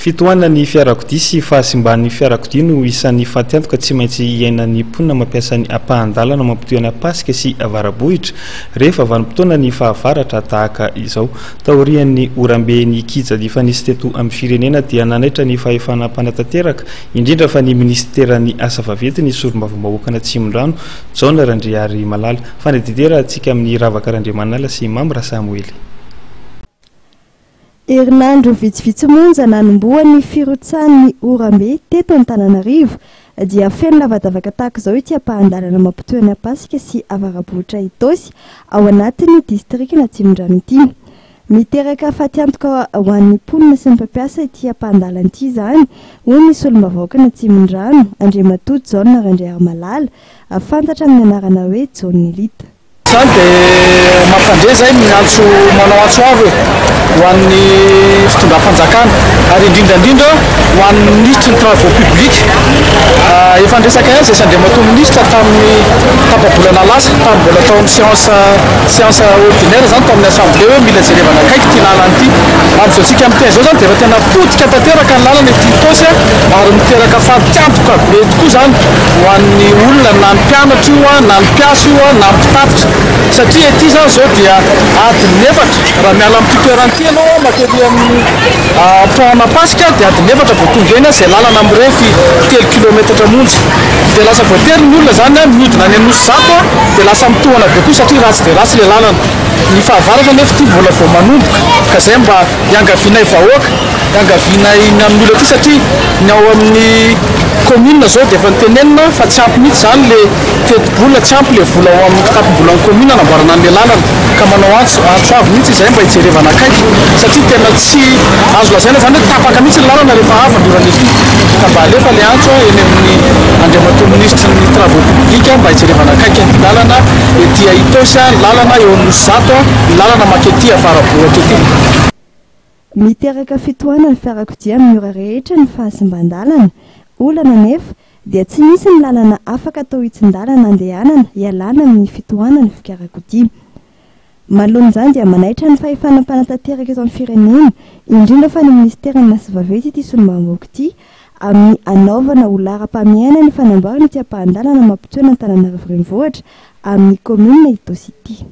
Fitoana ny fiarakodia sy fahasimban'ny fiarakodia no isan'ny fatiantoka tsy maintsy iainan'ny mponina mampiasa ny ampahan-dalana mampitoy any Pasika sy avarabohitra rehefa vanim-potoana ny fahavaratra tahaka izao. Taorian'ny orambe ny kija difa nisy teto amin'ny firenena dia nanaitra ny fahefana mpanatateraka indrindra fa ny ministeran'ny asa vaventy ny solombavambahoaka Atsimondrano John Randriary Malala. Fanadidera antsika amin'ny Ravaka Randriamanala sy Mamra Samuely. Herinandro vitsivitsy monja nanomboan'ny firotsan'ny orambe teto Antananarivo dia feno lavadavaka tahaka izao ity ampahan-dalana mampitoy any Pasika sy avarabohitra Itosy ao anatin'ny distrikna Atsimondrano ity. Miteraka fatiantoka ho an'ny mponina sy ny mpampiasa ity ampahan-dalana ity izany hoy ny solombavambahoaka Atsimondrano Andriamatoa John Randriary Malala afantatra amin'ny anarana hoe John Elita. Dia mampandre zay miantso manao antso avy ho an'ny fitondram-panjakana ary indrindrandrindra ho an'ny ministre ny travaux publics efa ndresaka azy Andriamatoa ministre tamin'ny tapabolana lasa tamin'ny mbola tao amin'ny séance ordinaire zany tao amin'ny assemblée hoe mila jerevana akaiky ity lalana ity. Amin'izao tsika amin'ny teny izao zany dia efa tena potika tanteraka ny lalana ity Itosy ary miteraka fatiantoka be tokoa zany ho an'ny olona na ny mpianatra io na ny mpiasa io na ny mpitatitra satria ity zany zao dia adiny efatra raha miala amin'ny toerana ianao makety amin'ny pont-na Pasika dia adiny efatra vao tonga eny izay lalana mirefy 3 kilometatra monja dia lasa voatery ny olona zany mihodina any Anosy Zato dia lasa mitohana be koa satria ratsy dia ratsy ilay lalana. Ny fahavaratra nefa ity mbola vao manomboka ka izay mba hiangavianay vahoaka hiangavianay amin'ny olona ity satria ny ao amin'ny commune zao dia efa nitenenina fa tsy ampy mihitsy zany le teti-bola tsy ampy le vola ao amin'ny tapim-bolan'ny commune anamboarana an'ilay lalana ka manao antso avy mihitsy izay mba hijerevana akaiky satria tena tsy azo lazaina zany hoe tapaka mihitsy ny lalana rehefa avy andorana ety ka mba alefa le antso eny amin'ny Andriamatoa ministre ny travaux publics mba hijerevana akaiky ny lalana ety Itosy lalana eo Anosy Zato lalana makety avarabohatra ety. Miteraka fitohana ny fiarakodia amin'ny ora rehetra ny fahasimban-dalana. Olana nefa dia tsy misy ny lalana afaka atao hitsin-dalana andehanana hialana amin'ny fitohanana fiarakodia. Manoloan'izany dia manaitra ny fahefana mpanatateraka eto amin'ny firenena indrindra fa ny ministeran'ny asa vaventy ity solombavambahoaka ity amin'ny anaovana ho lara-pamiaina ny fanamboarana ity ampahan-dalana mampitoy ny Antananarivo renivohitra amin'ny commune Itosy ity.